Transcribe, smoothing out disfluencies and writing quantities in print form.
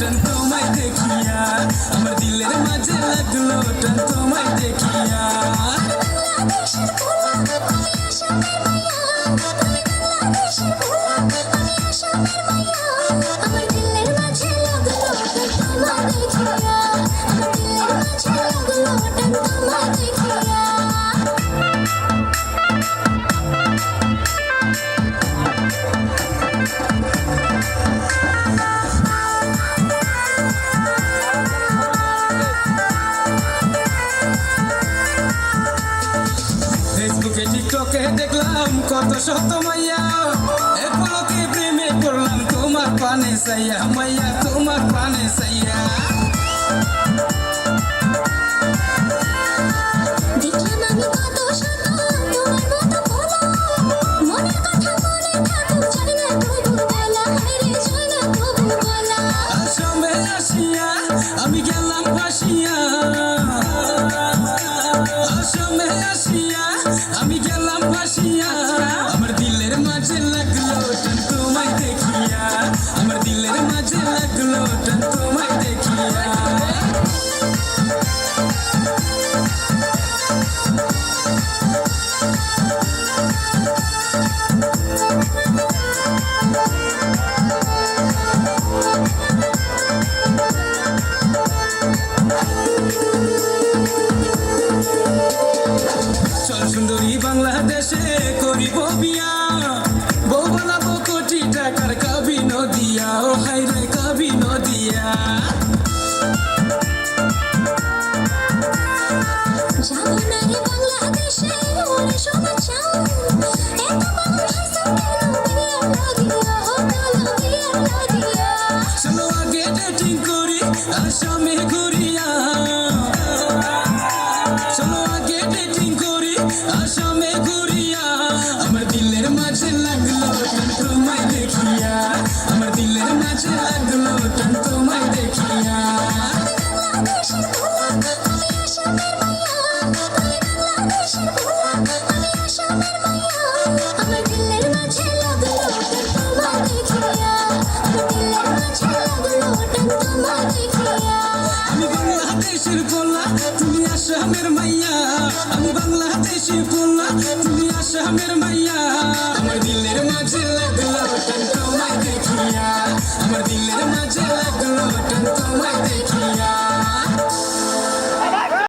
টান তোমায় দেখিয়া, আমার দিলের মাঝে লাগলো টান তোমায় দেখিয়া। বাংলাদেশের পোলা আমি আসামের মাইয়া, তুমি বাংলাদেশের পোলা আমি আসামের মাইয়া, আমার দিলের মাঝে লাগলো টান তোমায় দেখিয়া, আমার দিলের মাঝে লাগলো টান তোমায় দেখিয়া। ফেসবুকে টিকটকে দেখলাম কত শত মাইয়া, এক পলকে প্রেমে করলাম তোমার পানে সাইয়া, মাইয়া তোমার পানে সাইয়া। দেখলাম আমি কত শত তোমার মতো পোলা, মনের কথা মনে থাকুক চাই না তবু বলা, হায়রে চাই না তবু বলা। আসামে আসিয়া আমি গেলাম ফাঁসিয়া, আসামে আসিয়া আমি গেলাম ফাঁসিয়া, আমার দিলের মাঝে লাগলো টান তোমায় দেখিয়া, আমার দিলের মাঝে লাগলো টান তোমায় দেখিয়া। চল সুন্দরী বাংলাদেশে করিব বিয়া, বউ বানাবো কোটি টাকার কবি নদিয়া, ও হাইরে কবি নদিয়া। যাবো না রে বাংলাদেশে ওরে সোনা চাঁদ, এত মানুষ হাসে কেন বিয়ার লাগিয়া, ও কালা বিয়ার লাগিয়া। চলো আগে ডেটিং করি আসামে ঘুরিয়া, চলো আগে ডেটিং করি আসামে ঘুরিয়া, আমার দিলের মাঝে লাগলো টান তোমায় দেখিয়া, আমার দিলের মাঝে লাগলো টান তোমায় দেখিয়া। বাংলাদেশের পোলা আমি আসামের মাইয়া, তুমি বাংলাদেশের পোলা আমি আসামের মাইয়া, আমার দিলের মাঝে লাগলো টান তোমায় দেখিয়া, আমার দিলের মাঝে লাগলো টান তোমায় দেখিয়া। আমি বাংলাদেশের পোলা তুমি আসামের মাইয়া, আমি বাংলাদেশের পোলা তুমি আসামের মাইয়া, আমার দিলের মাঝে লাগলো টান তোমায় দেখিয়া, আমার দিলের মাঝে লাগলো টান তোমায় দেখিয়া।